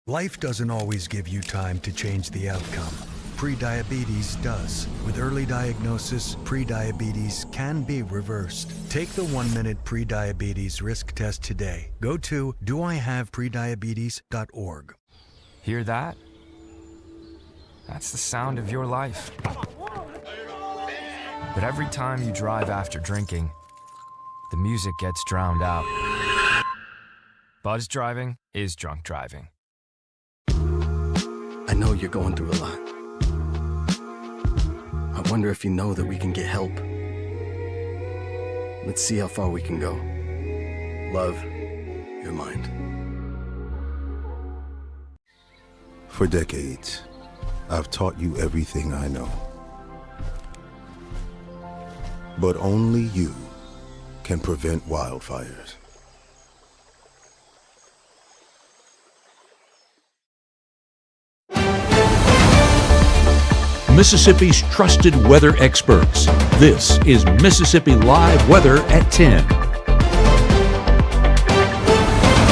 Life doesn't always give you time to change the outcome. Prediabetes does. With early diagnosis, prediabetes can be reversed. Take the 1-minute prediabetes risk test today. Go to doihaveprediabetes.org. Hear that? That's the sound of your life. But every time you drive after drinking, the music gets drowned out. Buzz driving is drunk driving. I know you're going through a lot. I wonder if you know that we can get help. Let's see how far we can go. Love, your mind. For decades, I've taught you everything I know. But only you can prevent wildfires. Mississippi's trusted weather experts. This is Mississippi Live Weather at 10.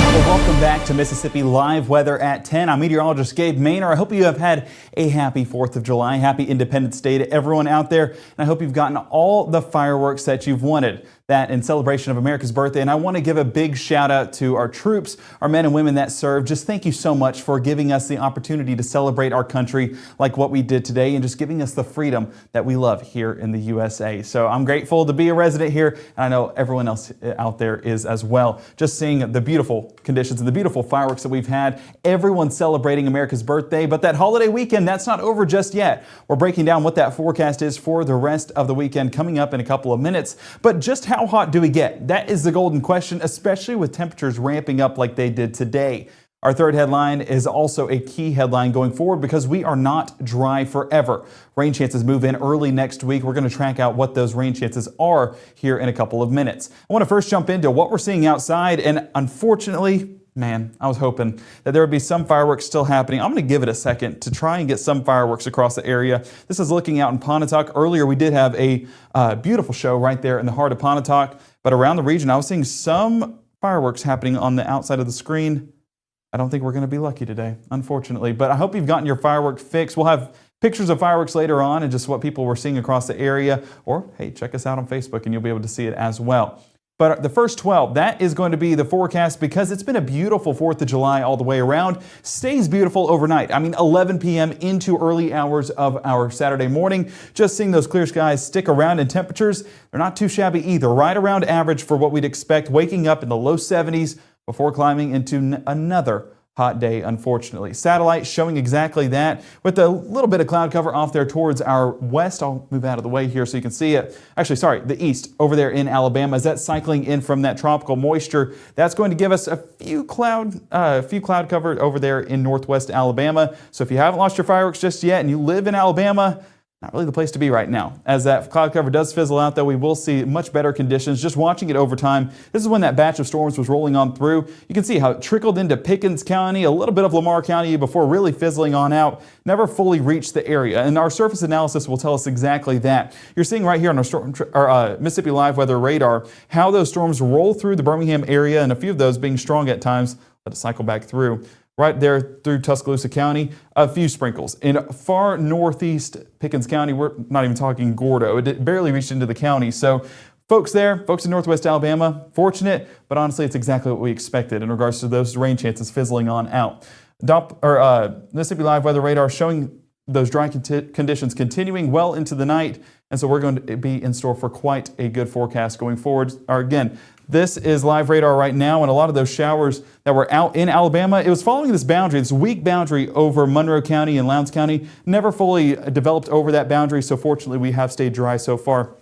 Well, welcome back to Mississippi Live Weather at 10. I'm meteorologist Gabe Maynor. I hope you have had a happy 4th of July, happy Independence Day to everyone out there. And I hope you've gotten all the fireworks that you've wanted. That in celebration of America's birthday. And I want to give a big shout out to our troops, our men and women that serve. Just thank you so much for giving us the opportunity to celebrate our country like what we did today and just giving us the freedom that we love here in the USA. So I'm grateful to be a resident here, and I know everyone else out there is as well. Just seeing the beautiful conditions and the beautiful fireworks that we've had. Everyone celebrating America's birthday, but that holiday weekend, that's not over just yet. We're breaking down what that forecast is for the rest of the weekend coming up in a couple of minutes. But just how hot do we get? That is the golden question, especially with temperatures ramping up like they did today. Our third headline is also a key headline going forward because we are not dry forever. Rain chances move in early next week. We're going to track out what those rain chances are here in a couple of minutes. I want to first jump into what we're seeing outside, and unfortunately, man, I was hoping that there would be some fireworks still happening. I'm going to give it a second to try and get some fireworks across the area. This is looking out in Pontotoc. Earlier, we did have a beautiful show right there in the heart of Pontotoc, but around the region, I was seeing some fireworks happening on the outside of the screen. I don't think we're going to be lucky today, unfortunately, but I hope you've gotten your firework fix. We'll have pictures of fireworks later on and just what people were seeing across the area, or hey, check us out on Facebook and you'll be able to see it as well. But the first 12, that is going to be the forecast because it's been a beautiful 4th of July all the way around. Stays beautiful overnight. I mean, 11 p.m. into early hours of our Saturday morning. Just seeing those clear skies stick around, and temperatures, they're not too shabby either. Right around average for what we'd expect, waking up in the low 70s before climbing into another hot day, unfortunately. Satellite showing exactly that with a little bit of cloud cover off there towards our west. I'll move out of the way here so you can see it. Actually, sorry, the east over there in Alabama. As that's cycling in from that tropical moisture, that's going to give us a few cloud cover over there in northwest Alabama. So if you haven't lost your fireworks just yet and you live in Alabama, not really the place to be right now. As that cloud cover does fizzle out, though, we will see much better conditions. Just watching it over time, this is when that batch of storms was rolling on through. You can see how it trickled into Pickens County, a little bit of Lamar County before really fizzling on out. Never fully reached the area, and our surface analysis will tell us exactly that. You're seeing right here on our Mississippi Live Weather radar how those storms roll through the Birmingham area, and a few of those being strong at times. Let it cycle back through. Right there through Tuscaloosa County, a few sprinkles. In far northeast Pickens County, we're not even talking Gordo. It barely reached into the county. So folks in northwest Alabama, fortunate, but honestly, it's exactly what we expected in regards to those rain chances fizzling on out. Mississippi Live Weather Radar showing those dry conditions continuing well into the night, and so we're going to be in store for quite a good forecast going forward. Again, this is live radar right now, and a lot of those showers that were out in Alabama, it was following this boundary, this weak boundary over Monroe County and Lowndes County, never fully developed over that boundary, so fortunately we have stayed dry so far.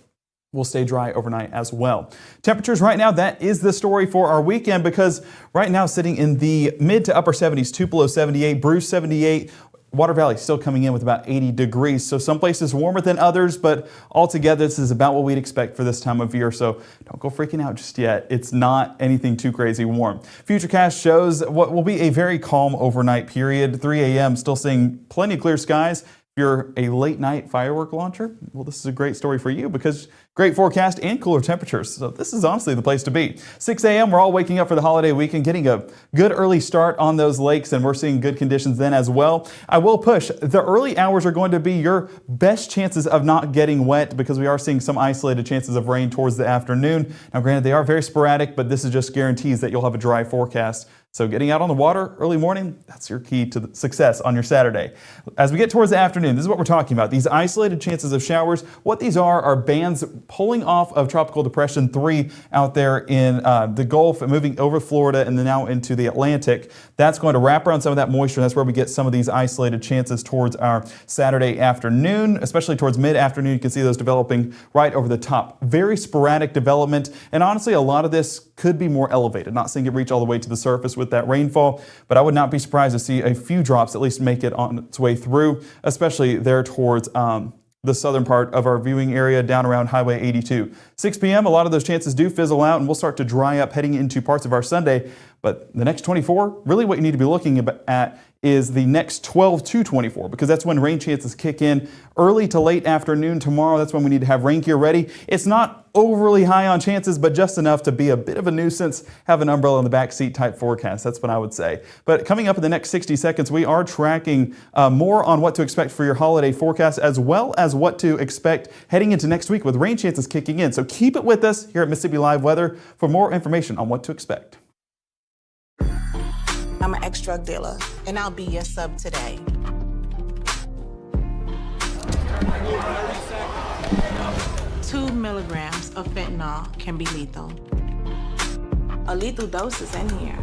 We'll stay dry overnight as well. Temperatures right now, that is the story for our weekend, because right now sitting in the mid to upper 70s, Tupelo 78, Bruce 78, Water Valley still coming in with about 80 degrees. So some places warmer than others, but altogether this is about what we'd expect for this time of year. So don't go freaking out just yet. It's not anything too crazy warm. Futurecast shows what will be a very calm overnight period. 3 a.m. still seeing plenty of clear skies. you're a late night firework launcher, well, this is a great story for you because great forecast and cooler temperatures. So this is honestly the place to be. 6 a.m. We're all waking up for the holiday weekend, getting a good early start on those lakes, and we're seeing good conditions then as well. I will push. The early hours are going to be your best chances of not getting wet because we are seeing some isolated chances of rain towards the afternoon. Now, granted, they are very sporadic, but this is just guarantees that you'll have a dry forecast. So getting out on the water early morning, that's your key to success on your Saturday. As we get towards the afternoon, this is what we're talking about. These isolated chances of showers. What these are bands pulling off of Tropical Depression 3 out there in the Gulf and moving over Florida and then now into the Atlantic. That's going to wrap around some of that moisture. That's where we get some of these isolated chances towards our Saturday afternoon, especially towards mid-afternoon. You can see those developing right over the top. Very sporadic development. And honestly, a lot of this could be more elevated. Not seeing it reach all the way to the surface with that rainfall, but I would not be surprised to see a few drops at least make it on its way through, especially there towards the southern part of our viewing area down around Highway 82. 6 p.m., a lot of those chances do fizzle out and we'll start to dry up heading into parts of our Sunday. But the next 24, really what you need to be looking at is the next 12 to 24 because that's when rain chances kick in early to late afternoon tomorrow. That's when we need to have rain gear ready. It's not overly high on chances, but just enough to be a bit of a nuisance. Have an umbrella in the back seat type forecast. That's what I would say. But coming up in the next 60 seconds, we are tracking more on what to expect for your holiday forecast as well as what to expect heading into next week with rain chances kicking in. So keep it with us here at Mississippi Live Weather for more information on what to expect. I'm an ex-drug dealer, and I'll be your sub today. Two milligrams of fentanyl can be lethal. A lethal dose is in here.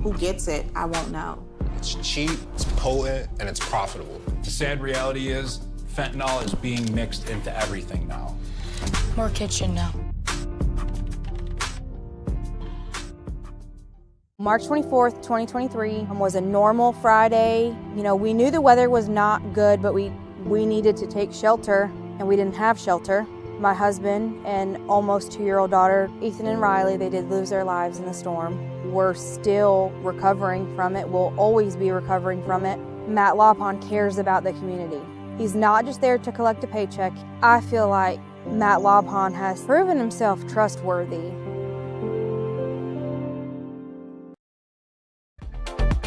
Who gets it, I won't know. It's cheap, it's potent, and it's profitable. The sad reality is fentanyl is being mixed into everything now. More kitchen now. March 24th, 2023 was a normal Friday. You know, we knew the weather was not good, but we needed to take shelter, and we didn't have shelter. My husband and almost 2-year-old daughter, Ethan and Riley, they did lose their lives in the storm. We're still recovering from it. We'll always be recovering from it. Matt Lawpon cares about the community. He's not just there to collect a paycheck. I feel like Matt Lawpon has proven himself trustworthy.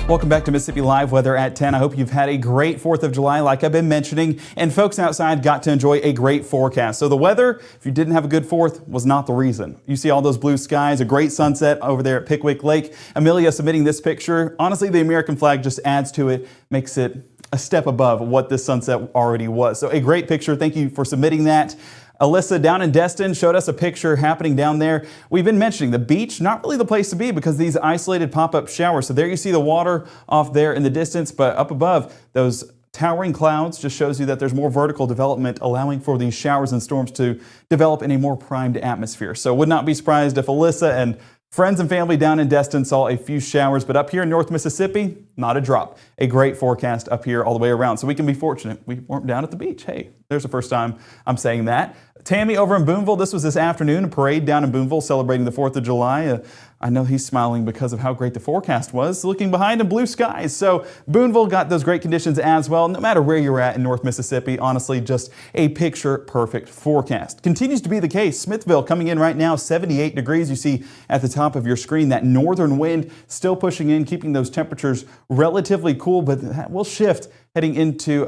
Welcome back to Mississippi Live Weather at 10. I hope you've had a great 4th of July like I've been mentioning, and folks outside got to enjoy a great forecast. So the weather, if you didn't have a good 4th, was not the reason. You see all those blue skies, a great sunset over there at Pickwick Lake. Amelia submitting this picture. Honestly, the American flag just adds to it, makes it a step above what this sunset already was. So a great picture. Thank you for submitting that. Alyssa down in Destin showed us a picture happening down there. We've been mentioning the beach, not really the place to be because these isolated pop-up showers. So there you see the water off there in the distance, but up above, those towering clouds just shows you that there's more vertical development allowing for these showers and storms to develop in a more primed atmosphere. So would not be surprised if Alyssa and friends and family down in Destin saw a few showers, but up here in North Mississippi, not a drop. A great forecast up here all the way around. So we can be fortunate. We weren't down at the beach. Hey, there's the first time I'm saying that. Tammy over in Boonville, this was this afternoon, a parade down in Boonville celebrating the 4th of July. I know he's smiling because of how great the forecast was. Looking behind him, blue skies. So Boonville got those great conditions as well. No matter where you're at in North Mississippi, honestly, just a picture-perfect forecast. Continues to be the case. Smithville coming in right now, 78 degrees. You see at the top of your screen that northern wind still pushing in, keeping those temperatures relatively cool, but that will shift heading into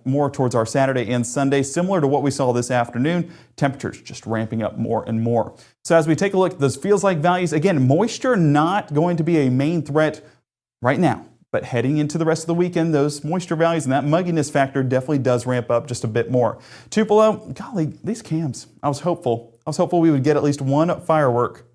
more towards our Saturday and Sunday, similar to what we saw this afternoon. Temperatures just ramping up more and more. So as we take a look at those feels like values, again, moisture not going to be a main threat right now, but heading into the rest of the weekend, those moisture values and that mugginess factor definitely does ramp up just a bit more. Tupelo, golly, these cams, I was hopeful we would get at least one firework.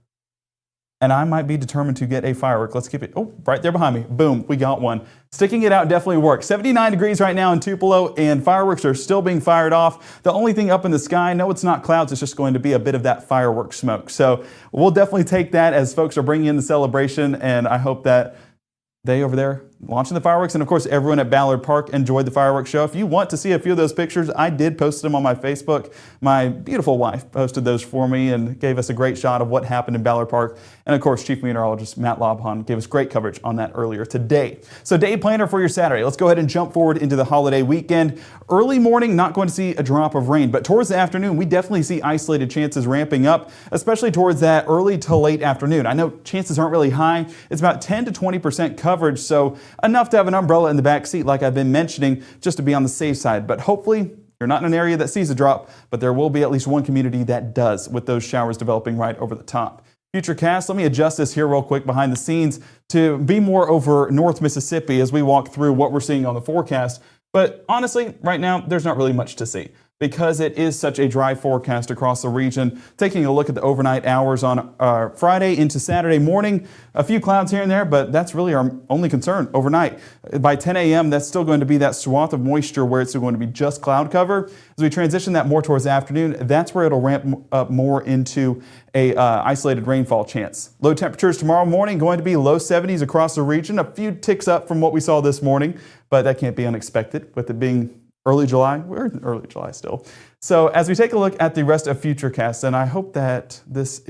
And I might be determined to get a firework. Let's keep it, oh, right there behind me. Boom, we got one. Sticking it out definitely works. 79 degrees right now in Tupelo, and fireworks are still being fired off. The only thing up in the sky, no, it's not clouds, it's just going to be a bit of that firework smoke. So we'll definitely take that as folks are bringing in the celebration, and I hope that they over there, launching the fireworks. And of course, everyone at Ballard Park enjoyed the fireworks show. If you want to see a few of those pictures, I did post them on my Facebook. My beautiful wife posted those for me and gave us a great shot of what happened in Ballard Park. And of course, Chief Meteorologist Matt Lobhan gave us great coverage on that earlier today. So day planner for your Saturday. Let's go ahead and jump forward into the holiday weekend. Early morning, not going to see a drop of rain, but towards the afternoon, we definitely see isolated chances ramping up, especially towards that early to late afternoon. I know chances aren't really high. It's about 10 to 20% coverage, so enough to have an umbrella in the back seat like I've been mentioning, just to be on the safe side. But hopefully you're not in an area that sees a drop, but there will be at least one community that does, with those showers developing right over the top. Futurecast, let me adjust this here real quick behind the scenes to be more over North Mississippi as we walk through what we're seeing on the forecast. But honestly, right now, there's not really much to see, because it is such a dry forecast across the region. Taking a look at the overnight hours on Friday into Saturday morning, a few clouds here and there, but that's really our only concern overnight. By 10 a.m., that's still going to be that swath of moisture where it's going to be just cloud cover. As we transition that more towards the afternoon, that's where it'll ramp up more into a isolated rainfall chance. Low temperatures tomorrow morning going to be low 70s across the region, a few ticks up from what we saw this morning, but that can't be unexpected with it being early July. We're in early July still. So as we take a look at the rest of Futurecast, and I hope that this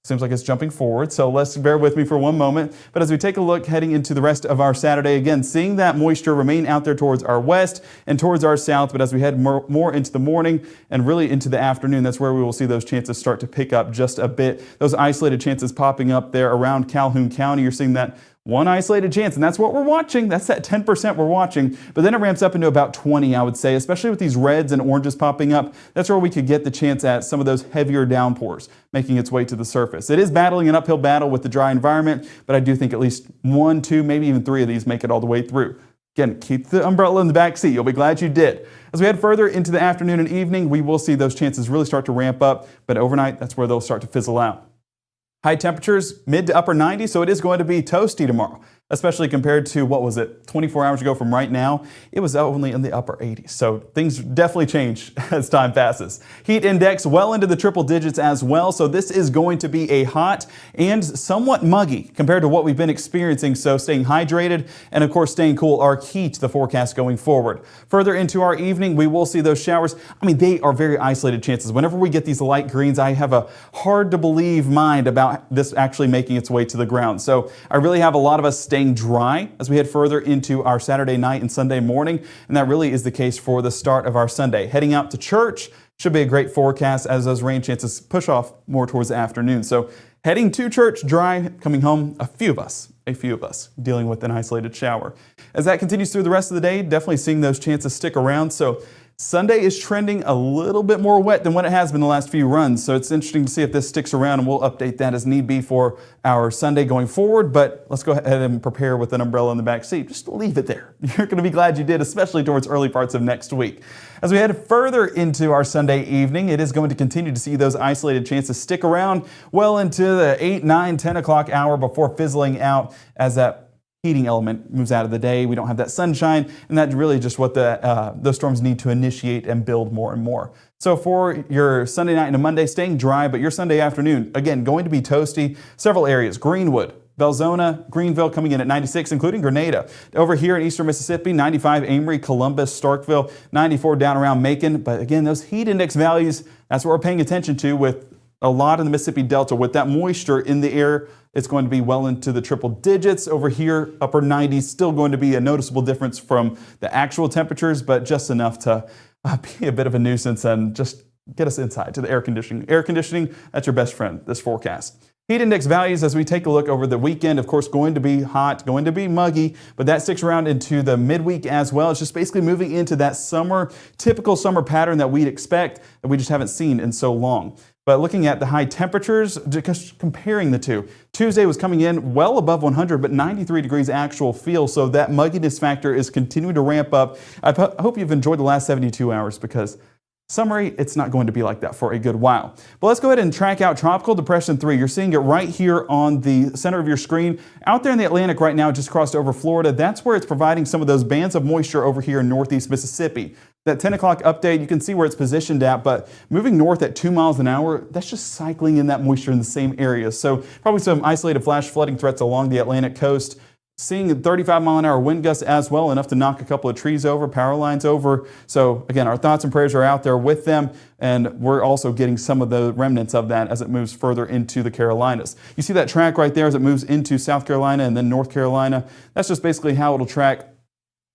seems like it's jumping forward, so let's bear with me for one moment. But as we take a look heading into the rest of our Saturday, again, seeing that moisture remain out there towards our west and towards our south, but as we head more into the morning and really into the afternoon, that's where we will see those chances start to pick up just a bit. Those isolated chances popping up there around Calhoun County. You're seeing that one isolated chance, and that's what we're watching. That's that 10% we're watching. But then it ramps up into about 20, I would say, especially with these reds and oranges popping up. That's where we could get the chance at some of those heavier downpours making its way to the surface. It is battling an uphill battle with the dry environment, but I do think at least 1, 2, maybe even 3 of these make it all the way through. Again, keep the umbrella in the back seat. You'll be glad you did. As we head further into the afternoon and evening, we will see those chances really start to ramp up, but overnight, that's where they'll start to fizzle out. High temperatures, mid to upper 90s, so it is going to be toasty tomorrow, especially compared to, 24 hours ago from right now. It was only in the upper 80s, so things definitely change as time passes. Heat index well into the triple digits as well, so this is going to be a hot and somewhat muggy compared to what we've been experiencing, so staying hydrated and of course staying cool are key to the forecast going forward. Further into our evening, we will see those showers. I mean, they are very isolated chances. Whenever we get these light greens, I have a hard to believe mind about this actually making its way to the ground. So I really have a lot of us staying dry as we head further into our Saturday night and Sunday morning, and that really is the case for the start of our Sunday. Heading out to church should be a great forecast as those rain chances push off more towards the afternoon. So heading to church dry, coming home, a few of us dealing with an isolated shower. As that continues through the rest of the day, definitely seeing those chances stick around. So Sunday is trending a little bit more wet than what it has been the last few runs, so it's interesting to see if this sticks around, and we'll update that as need be for our Sunday going forward. But let's go ahead and prepare with an umbrella in the back seat. Just leave it there. You're going to be glad you did, especially towards early parts of next week. As we head further into our Sunday evening, it is going to continue to see those isolated chances stick around well into the 8, 9, 10 o'clock hour before fizzling out as that heating element moves out of the day. We don't have that sunshine, and that's really just what those storms need to initiate and build more and more. So for your Sunday night and a Monday, staying dry, but your Sunday afternoon, again, going to be toasty. Several areas, Greenwood, Belzona, Greenville coming in at 96, including Grenada. Over here in eastern Mississippi, 95, Amory, Columbus, Starkville, 94 down around Macon. But again, those heat index values, that's what we're paying attention to with a lot in the Mississippi Delta. With that moisture in the air, it's going to be well into the triple digits. Over here, upper 90s, still going to be a noticeable difference from the actual temperatures, but just enough to be a bit of a nuisance and just get us inside to the air conditioning. Air conditioning, that's your best friend, this forecast. Heat index values as we take a look over the weekend, of course, going to be hot, going to be muggy, but that sticks around into the midweek as well. It's just basically moving into that typical summer pattern that we'd expect that we just haven't seen in so long. But looking at the high temperatures, just comparing the two, Tuesday was coming in well above 100, but 93 degrees actual feel. So that mugginess factor is continuing to ramp up. I hope you've enjoyed the last 72 hours because summary, it's not going to be like that for a good while. But let's go ahead and track out Tropical Depression 3. You're seeing it right here on the center of your screen. Out there in the Atlantic right now, just crossed over Florida. That's where it's providing some of those bands of moisture over here in northeast Mississippi. That 10 o'clock update, you can see where it's positioned at, but moving north at 2 miles an hour, that's just cycling in that moisture in the same area. So probably some isolated flash flooding threats along the Atlantic coast. seeing 35-mile-an-hour wind gusts as well, enough to knock a couple of trees over, power lines over. So again, our thoughts and prayers are out there with them, and we're also getting some of the remnants of that as it moves further into the Carolinas. You see that track right there as it moves into South Carolina and then North Carolina. That's just basically how it'll track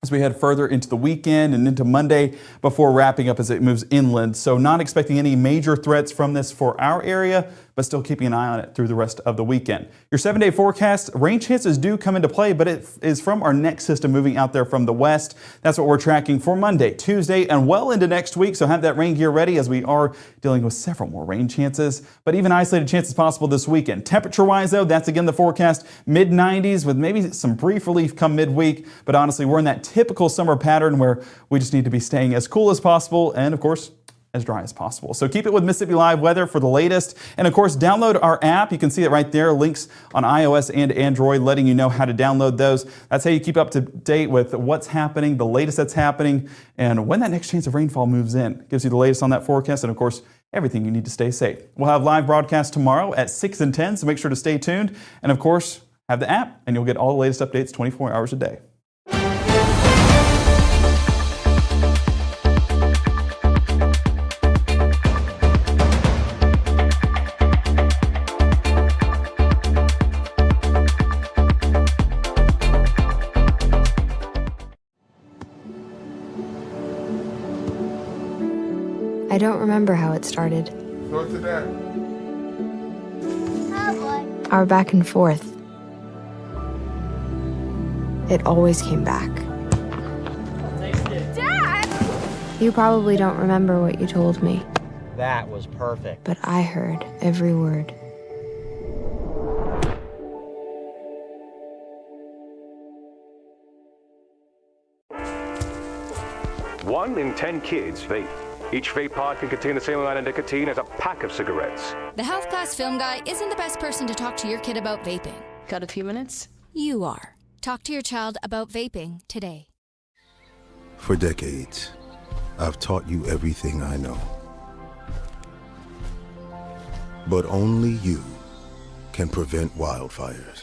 as we head further into the weekend and into Monday before wrapping up as it moves inland. So not expecting any major threats from this for our area, but still keeping an eye on it through the rest of the weekend. Your 7-day forecast, rain chances do come into play, but it is from our next system moving out there from the west. That's what we're tracking for Monday, Tuesday, and well into next week. So have that rain gear ready as we are dealing with several more rain chances, but even isolated chances possible this weekend. Temperature-wise, though, that's again the forecast, mid-90s with maybe some brief relief come midweek. But honestly, we're in that typical summer pattern where we just need to be staying as cool as possible and, of course, as dry as possible. So keep it with Mississippi Live Weather for the latest. And of course, download our app. You can see it right there. Links on iOS and Android letting you know how to download those. That's how you keep up to date with what's happening, the latest that's happening, and when that next chance of rainfall moves in. Gives you the latest on that forecast and, of course, everything you need to stay safe. We'll have live broadcast tomorrow at 6 and 10, so make sure to stay tuned. And, of course, have the app, and you'll get all the latest updates 24 hours a day. I don't remember how it started. What's that? Our back and forth. It always came back. Dad! You probably don't remember what you told me, That was perfect. but I heard every word. One in 10 kids vape. Each vape pod can contain the same amount of nicotine as a pack of cigarettes. The health class film guy isn't the best person to talk to your kid about vaping. Got a few minutes? You are. Talk to your child about vaping today. For decades, I've taught you everything I know. But only you can prevent wildfires.